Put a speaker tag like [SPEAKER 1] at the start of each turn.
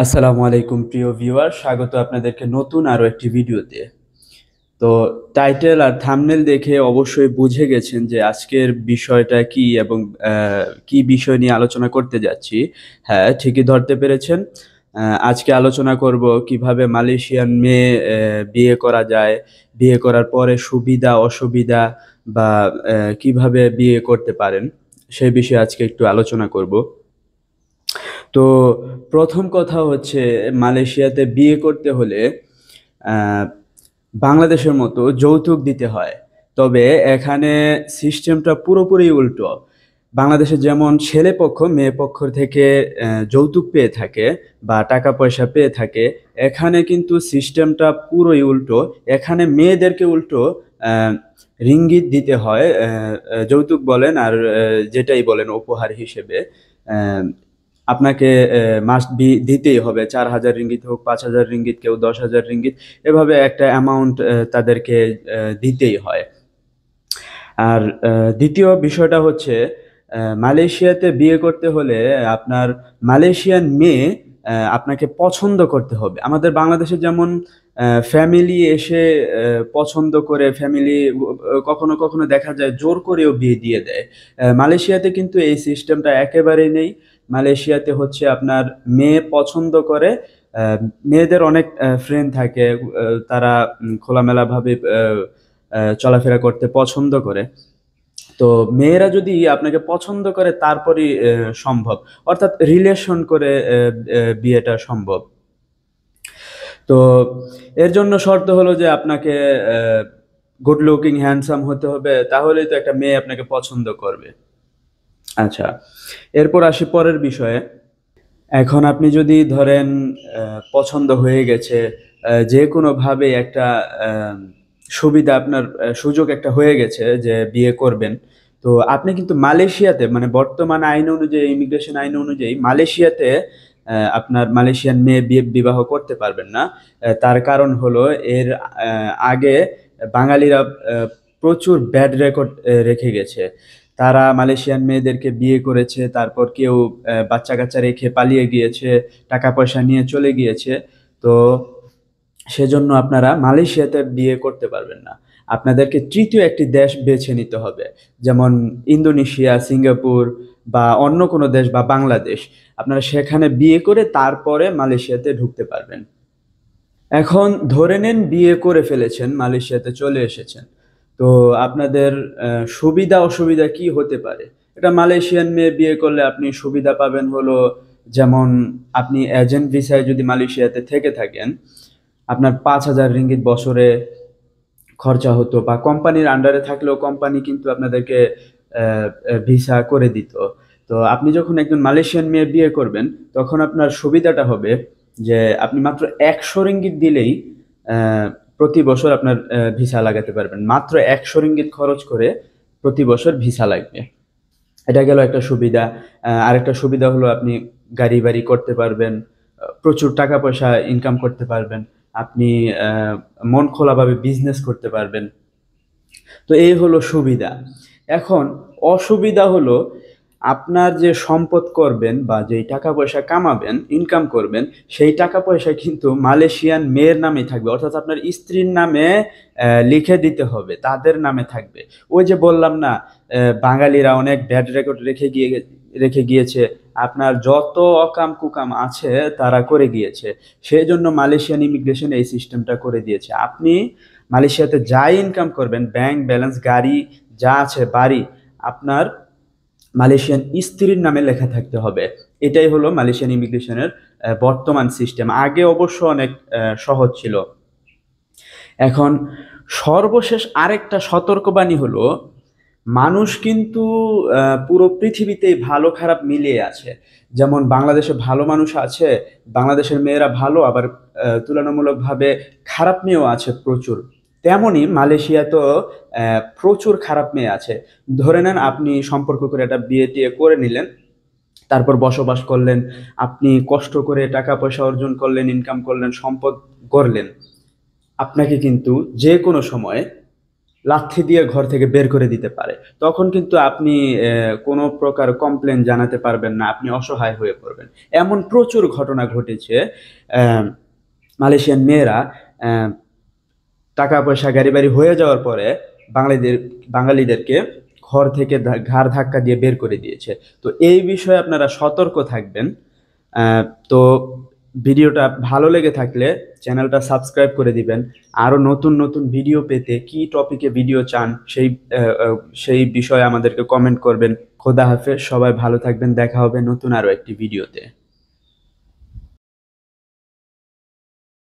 [SPEAKER 1] আসসালামু আলাইকুম প্রিয় ভিউয়ার, স্বাগত আপনাদেরকে নতুন আরো একটি ভিডিওতে। তো টাইটেল আর থাম্বনেল দেখে অবশ্যই বুঝে গেছেন যে আজকের বিষয়টা কি এবং কি বিষয় নিয়ে আলোচনা করতে যাচ্ছি। হ্যাঁ, ঠিকই ধরতে পেরেছেন। আজকে আলোচনা করব কিভাবে মালয়েশিয়ান মেয়ে বিয়ে করা যায়, বিয়ে করার পরে সুবিধা অসুবিধা বা কিভাবে বিয়ে করতে পারেন সেই বিষয়ে আজকে একটু আলোচনা করব। তো প্রথম কথা হচ্ছে, মালয়েশিয়াতে বিয়ে করতে হলে আহ, বাংলাদেশের মতো যৌতুক দিতে হয়। তবে এখানে সিস্টেমটা পুরোপুরি উল্টো। বাংলাদেশে যেমন ছেলে পক্ষ মেয়ে পক্ষ থেকে যৌতুক পেয়ে থাকে বা টাকা পয়সা পেয়ে থাকে, এখানে কিন্তু সিস্টেমটা পুরোই উল্টো। এখানে মেয়েদেরকে উল্টো আহ, রিঙ্গিত দিতে হয়, যৌতুক বলেন আর যেটাই বলেন উপহার হিসেবে। আহ, আপনাকে মাস্ট বি দিতেই হবে, 4,000 রিঙ্গিত হোক, 5,000 রিঙ্গিত, কেউ 10,000 রিঙ্গিত, এভাবে একটা অ্যামাউন্ট তাদেরকে দিতেই হয়। আর দ্বিতীয় বিষয়টা হচ্ছে, মালয়েশিয়াতে বিয়ে করতে হলে আপনার মালয়েশিয়ান মেয়ে আপনাকে পছন্দ করতে হবে। আমাদের বাংলাদেশে যেমন ফ্যামিলি এসে পছন্দ করে, ফ্যামিলি কখনো কখনো দেখা যায় জোর করেও বিয়ে দিয়ে দেয়। মালয়েশিয়াতে কিন্তু এই সিস্টেমটা একেবারেই নেই। মালয়েশিয়াতে হচ্ছে আপনার মেয়ে পছন্দ করে। আহ, মেয়েদের অনেক ফ্রেন্ড থাকে, তারা খোলামেলা ভাবে চলাফেরা করতে পছন্দ করে। তো মেয়েরা যদি আপনাকে পছন্দ করে তারপরই সম্ভব, অর্থাৎ রিলেশন করে বিয়েটা সম্ভব। তো এর জন্য শর্ত হলো যে আপনাকে গুড লুকিং হ্যান্ডসাম হতে হবে, তাহলেই তো একটা মেয়ে আপনাকে পছন্দ করবে। আচ্ছা, এরপর আসি পরের বিষয়ে। এখন আপনি যদি ধরেন পছন্দ হয়ে গেছে, যে কোনোভাবে একটা আহ, সুবিধা আপনার, সুযোগ একটা হয়ে গেছে যে বিয়ে করবেন, তো আপনি কিন্তু মালয়েশিয়াতে, মানে বর্তমান আইন অনুযায়ী, ইমিগ্রেশন আইন অনুযায়ী মালয়েশিয়াতে আপনার মালয়েশিয়ান মেয়ে বিয়ে বিবাহ করতে পারবেন না। তার কারণ হলো এর আগে বাঙালিরা প্রচুর ব্যাড রেকর্ড রেখে গেছে। তারা মালয়েশিয়ান মেয়েদেরকে বিয়ে করেছে, তারপর কেউ বাচ্চা কাচ্চা রেখে পালিয়ে গিয়েছে, টাকা পয়সা নিয়ে চলে গিয়েছে। তো সেজন্য আপনারা মালয়েশিয়াতে বিয়ে করতে পারবেন না। আপনাদেরকে তৃতীয় একটি দেশ বেছে নিতে হবে, যেমন ইন্দোনেশিয়া, সিঙ্গাপুর বা অন্য কোনো দেশ বা বাংলাদেশ। আপনারা সেখানে বিয়ে করে তারপরে মালয়েশিয়াতে ঢুকতে পারবেন। এখন ধরে নেন বিয়ে করে ফেলেছেন, মালয়েশিয়াতে চলে এসেছেন। তো আপনাদের সুবিধা অসুবিধা কি হতে পারে? এটা মালয়েশিয়ান মেয়ে বিয়ে করলে আপনি সুবিধা পাবেন হলো, যেমন আপনি এজেন্ট ভিসায় যদি মালয়েশিয়াতে থেকে থাকেন, আপনার 5,000 রিঙ্গিত বছরে খরচা হতো, বা কোম্পানির আন্ডারে থাকলেও কোম্পানি কিন্তু আপনাদেরকে ভিসা করে দিত। তো আপনি যখন একজন মালয়েশিয়ান মেয়ে বিয়ে করবেন, তখন আপনার সুবিধাটা হবে যে আপনি মাত্র 100 রিঙ্গিত দিলেই আহ, প্রতি বছর আপনার ভিসা লাগাতে পারবেন। মাত্র 100 রিঙ্গিত খরচ করে প্রতি বছর ভিসা লাগবে। এটা গেল একটা সুবিধা। আরেকটা সুবিধা হলো আপনি গাড়ি বাড়ি করতে পারবেন, প্রচুর টাকা পয়সা ইনকাম করতে পারবেন। আপনি আহ, মন খোলাভাবে বিজনেস করতে পারবেন। তো এই হলো সুবিধা। এখন অসুবিধা হলো, আপনার যে সম্পদ করবেন বা যেই টাকা পয়সা কামাবেন, ইনকাম করবেন, সেই টাকা পয়সা কিন্তু মালয়েশিয়ান মেয়ের নামে থাকবে, অর্থাৎ আপনার স্ত্রীর নামে লিখে দিতে হবে, তাদের নামে থাকবে। ওই যে বললাম না, বাঙালিরা অনেক ব্যাড রেকর্ড রেখে গিয়েছে, আপনার যত অকাম কুকাম আছে তারা করে গিয়েছে। সেই জন্য মালয়েশিয়ান ইমিগ্রেশন এই সিস্টেমটা করে দিয়েছে। আপনি মালয়েশিয়াতে যা ইনকাম করবেন, ব্যাংক ব্যালেন্স, গাড়ি যা আছে, বাড়ি, আপনার মালয়েশিয়ান স্ত্রীর নামে লেখা থাকতে হবে। এটাই হলো মালয়েশিয়ান ইমিগ্রেশনের বর্তমান সিস্টেম। আগে অবশ্য অনেক সহজ ছিল। এখন সর্বশেষ আরেকটা সতর্কবাণী হলো, মানুষ কিন্তু পুরো পৃথিবীতেই ভালো খারাপ মিলিয়ে আছে। যেমন বাংলাদেশে ভালো মানুষ আছে, বাংলাদেশের মেয়েরা ভালো, আবার তুলনামূলকভাবে খারাপ মেয়েও আছে প্রচুর। তেমনি মালয়েশিয়াতেও প্রচুর খারাপ মেয়ে আছে। ধরে নেন আপনি সম্পর্ক করে একটা বিয়ে টিয়ে করে নিলেন, তারপর বসবাস করলেন, আপনি কষ্ট করে টাকা পয়সা অর্জন করলেন, ইনকাম করলেন, সম্পদ গড়লেন। আপনাকে কিন্তু যে কোনো সময় লাথি দিয়ে ঘর থেকে বের করে দিতে পারে। তখন কিন্তু আপনি কোনো প্রকার কমপ্লেন জানাতে পারবেন না, আপনি অসহায় হয়ে পড়বেন। এমন প্রচুর ঘটনা ঘটেছে। আহ, মালয়েশিয়ান মেয়েরা আহ, টাকা পয়সা গাড়ি বাড়ি হয়ে যাওয়ার পরে বাঙালিদের বাঙালিদেরকে ঘর থেকে ঘাড় ধাক্কা দিয়ে বের করে দিয়েছে। তো এই বিষয়ে আপনারা সতর্ক থাকবেন। আহ, তো ভিডিওটা ভালো লেগে থাকলে চ্যানেলটা সাবস্ক্রাইব করে দিবেন। আরো নতুন নতুন ভিডিও পেতে কি টপিকে ভিডিও চান সেই বিষয়ে আমাদেরকে কমেন্ট করবেন। খোদা হাফেজ, সবাই ভালো থাকবেন, দেখা হবে নতুন আরো একটি ভিডিওতে।